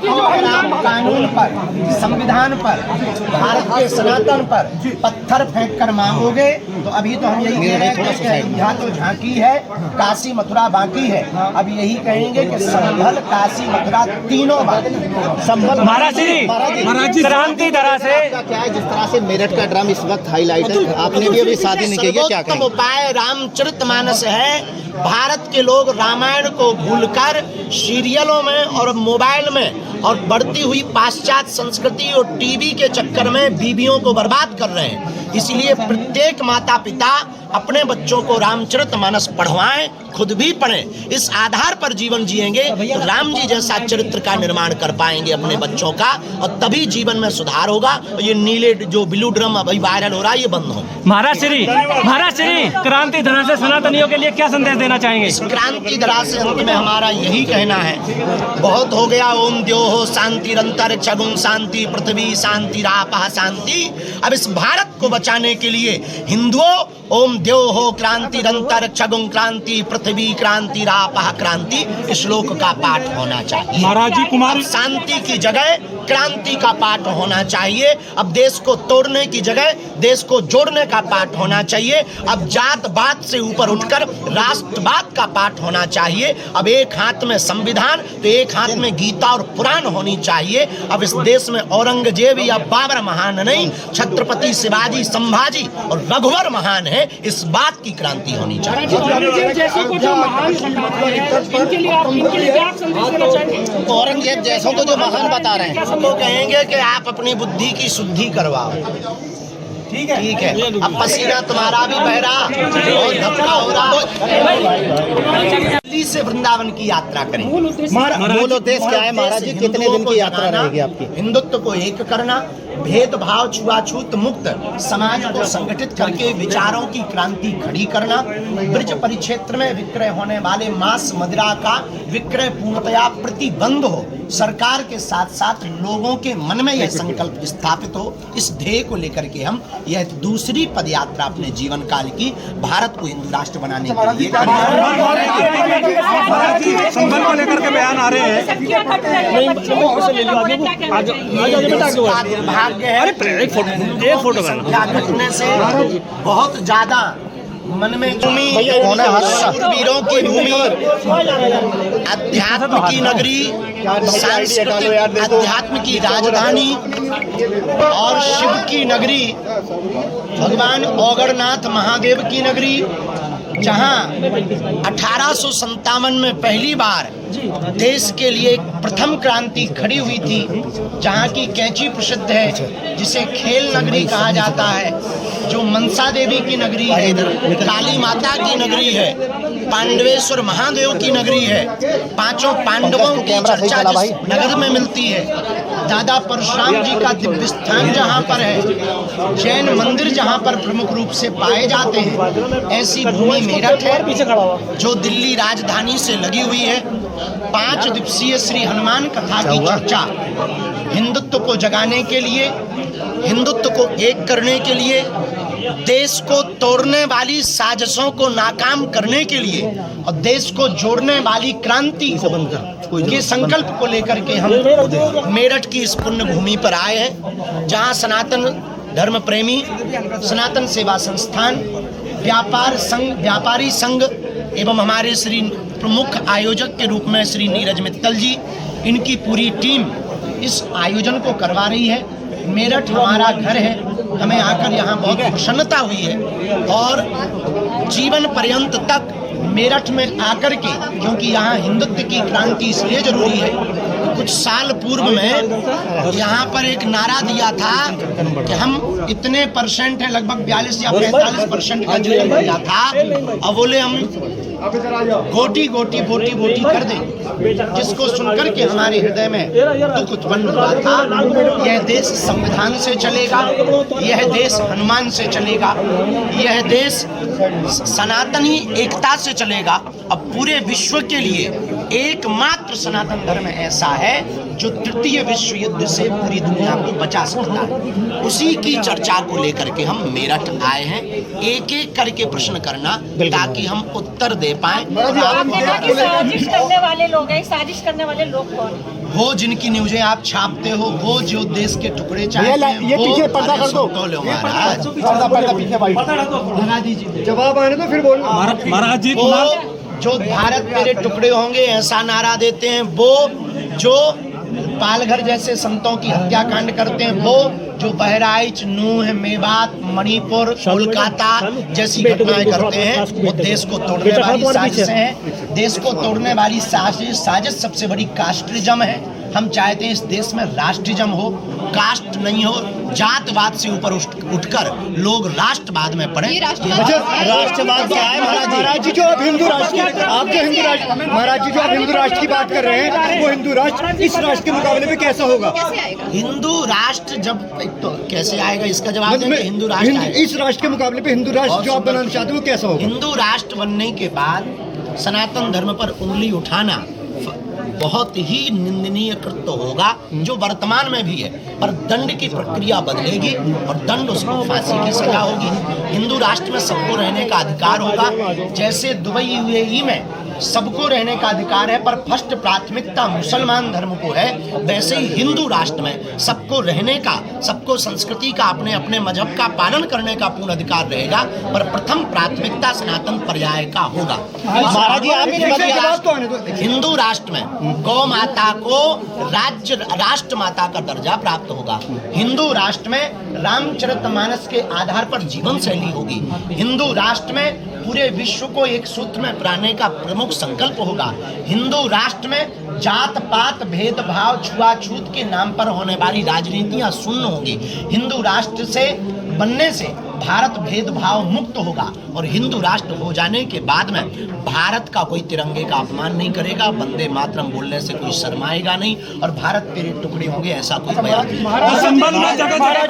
अगर आप कानून पर, संविधान पर, भारत के सनातन पर पत्थर फेंक कर मांगोगे तो अभी तो हम यही कह रहे हैं कि अयोध्या तो झांकी है, काशी मथुरा बाकी है। अब यही कहेंगे कि संभल, काशी, मथुरा तीनों बाकी। संभल महाराज जी क्रांति धरा से क्या है, जिस तरह से मेरठ का ड्राम इस वक्त हाईलाइट है, आपने भी अभी शादी नहीं की है, क्या कहें? उपाय रामचरितमानस है। भारत के लोग रामायण को भूलकर सीरियलों में और मोबाइल में और बढ़ती हुई पाश्चात्य संस्कृति और टीवी के चक्कर में बीवियों को बर्बाद कर रहे हैं। इसलिए प्रत्येक माता पिता अपने बच्चों को रामचरितमानस पढ़वाएं, खुद भी पढ़ें। इस आधार पर जीवन जिएंगे तो राम जी जैसा चरित्र का निर्माण कर पाएंगे अपने बच्चों का, और तभी जीवन में सुधार होगा। ये नीले जो ब्लू ड्रम अभी वायरल हो रहा है, ये बंद हो। महाराज श्री क्रांति धरा से सनातनियों के लिए क्या संदेश देना चाहेंगे? इस क्रांति धरा से अंत में हमारा यही कहना है, बहुत हो गया ओम द्योः शांतिरंतरिक्षं शांति पृथ्वी शांति रापः शांति। अब इस भारत को बचाने के लिए हिंदुओं ओम द्योः क्रांतिरंतरिक्षं क्रांति पृथ्वी क्रांति रापः क्रांति श्लोक का पाठ होना चाहिए। महाराज जी कुमार शांति की जगह क्रांति का पाठ होना चाहिए। अब देश को तोड़ने की जगह देश को जोड़ने का पाठ होना चाहिए। अब जात बात से ऊपर उठकर राष्ट्रवाद का पाठ होना चाहिए। अब एक हाथ में संविधान तो एक हाथ में गीता और पुराण होनी चाहिए। अब इस देश में औरंगजेब या बाबर महान नहीं, छत्रपति शिवाजी, संभाजी और रघुवर महान है। इस बात की क्रांति होनी चाहिए। औरंगजेब जैसों को जो महान बता रहे हैं, वो कहेंगे कि आप अपनी बुद्धि की शुद्धि करवाओ। ठीक है। अब पसीना तुम्हारा भी बह रहा, बहुत धक्का हो रहा। दिल्ली से वृंदावन की यात्रा करें। मूल उद्देश्य क्या है महाराज जी? कितने दिन की यात्रा रहेगी आपकी? हिंदुत्व को एक करना, भेदभाव छुआछूत मुक्त समाज को संगठित करके विचारों की क्रांति खड़ी करना, ब्रज परिक्षेत्र में विक्रय होने वाले मांस मदिरा का विक्रय पूर्णतया प्रतिबंध हो, सरकार के साथ साथ लोगों के मन में यह संकल्प स्थापित हो। इस ध्येय को लेकर के हम यह दूसरी पदयात्रा अपने जीवन काल की भारत को हिंदू राष्ट्र बनाने के लिए संभल को लेकर के बयान आ रहे हैं। दुर्भाग्य है एक फोटो घटने से बहुत ज्यादा मन में शूरवीरों की भूमि, अध्यात्म की नगरी, सांस्कृतिक अध्यात्म की राजधानी और शिव की नगरी, भगवान औगरनाथ महादेव की नगरी, जहां 1857 में पहली बार देश के लिए प्रथम क्रांति खड़ी हुई थी, जहां की कैंची प्रसिद्ध है, जिसे खेल नगरी कहा जाता है, जो मनसा देवी की नगरी है, काली माता की नगरी है, पांडवेश्वर महादेव की नगरी है, पांचों पांडवों की चर्चा जिस नगर में मिलती है, दादा परशुराम जी का दिव्य स्थान जहाँ पर है, जैन मंदिर जहाँ पर प्रमुख रूप से पाए जाते हैं, ऐसी भूमि मेरठ है जो दिल्ली राजधानी से लगी हुई है। 5 दिवसीय श्री हनुमान कथा की चर्चा हिंदुत्व को जगाने के लिए, हिंदुत्व को एक करने के लिए, देश को तोड़ने वाली साजिशों को नाकाम करने के लिए और देश को जोड़ने वाली क्रांति के संकल्प को लेकर के हम मेरठ की इस पुण्य भूमि पर आए हैं, जहां सनातन धर्म प्रेमी, सनातन सेवा संस्थान, व्यापारी संघ एवं हमारे श्री प्रमुख आयोजक के रूप में श्री नीरज मित्तल जी, इनकी पूरी टीम इस आयोजन को करवा रही है। मेरठ हमारा घर है, हमें आकर यहाँ बहुत प्रसन्नता हुई है और जीवन पर्यंत तक मेरठ में आकर के, क्योंकि यहाँ हिंदुत्व की क्रांति इसलिए जरूरी है, कुछ साल पूर्व में यहाँ पर एक नारा दिया था कि हम इतने परसेंट है, लगभग 42 या 45% का जो दिया था, अब बोले हम गोटी गोटी बोटी बोटी कर दें, जिसको सुनकर के हमारे हृदय में दुख उत्पन्न हुआ था। यह देश संविधान से चलेगा, यह देश हनुमान से चलेगा, यह देश सनातनी एकता से चलेगा। अब पूरे विश्व के लिए एकमात्र सनातन धर्म ऐसा है जो तृतीय विश्व युद्ध से पूरी दुनिया को बचा सकता है। उसी की चर्चा को लेकर के हम मेरठ आए हैं, एक एक करके प्रश्न करना ताकि हम उत्तर दे पाए। साजिश करने वाले लोग हैं, साजिश करने वाले लोग कौन? वो जिनकी न्यूज़ें आप छापते हो, वो जो देश के टुकड़े चाहते हैं, ये पीछे पर्दा कर दो। महाराज, पर्दा पीछे वाइट लगा दीजिए। जवाब आने तो फिर बोलो। महाराज जी वो जो भारत मेरे टुकड़े होंगे ऐसा नारा देते हैं, वो जो पालघर जैसे संतों की हत्याकांड करते हैं, वो जो बहराइच, नूह, मेवात, मणिपुर, कोलकाता जैसी घटनाएं करते हैं, वो देश को तोड़ने वाली साजिशें हैं। देश को तोड़ने वाली साजिश सबसे बड़ी कास्टिज्म है। हम चाहते हैं इस देश में राष्ट्रिज्म हो, कास्ट नहीं हो। जातवाद से ऊपर उठकर लोग राष्ट्रवाद में पड़े। राष्ट्रवाद क्या है महाराज जी? जो आप हिंदू राष्ट्र की, आप जो हिंदू राष्ट्र, महाराज जी जो आप हिंदू राष्ट्र की बात कर रहे हैं, वो हिंदू राष्ट्र इस राष्ट्र के मुकाबले में कैसा होगा? हिंदू राष्ट्र जब तो कैसे आएगा, इसका जवाब दें कि हिंदू राष्ट्र आएगा। इस राष्ट्र के मुकाबले पे हिंदू राष्ट्र जो आप बनाना चाहते हो वो कैसा होगा? हिंदू राष्ट्र बनने के बाद सनातन धर्म पर उंगली उठाना बहुत ही निंदनीय कृत्य होगा, जो वर्तमान में भी है। पर दंड की प्रक्रिया बदलेगी और दंड उसको फांसी की सजा होगी। हिंदू राष्ट्र में सबको रहने का अधिकार होगा। जैसे दुबई यूएई में सबको रहने का अधिकार है, पर फर्स्ट प्राथमिकता मुसलमान धर्म को है, वैसे ही हिंदू राष्ट्र में सबको रहने का, सबको संस्कृति का, अपने अपने मजहब का पालन करने का पूर्ण अधिकार रहेगा, पर प्रथम प्राथमिकता सनातन पर्याय का होगा। महाराज जी आप हिंदू राष्ट्र में गौ माता को राष्ट्र माता का दर्जा प्राप्त होगा। हिंदू राष्ट्र में रामचरितमानस के आधार पर जीवन शैली होगी। हिंदू राष्ट्र में पूरे विश्व को एक सूत्र में पिराने का प्रमुख संकल्प होगा। हिंदू राष्ट्र में जात पात, भेदभाव, छुआछूत के नाम पर होने वाली राजनीतियां शून्य होंगी। हिंदू राष्ट्र से बनने से भारत भेदभाव मुक्त होगा और हिंदू राष्ट्र हो जाने के बाद में भारत का कोई तिरंगे का अपमान नहीं करेगा, वंदे मातरम बोलने से कोई शर्माएगा नहीं और भारत तेरे टुकड़े होंगे, ऐसा कोई बयान नहीं।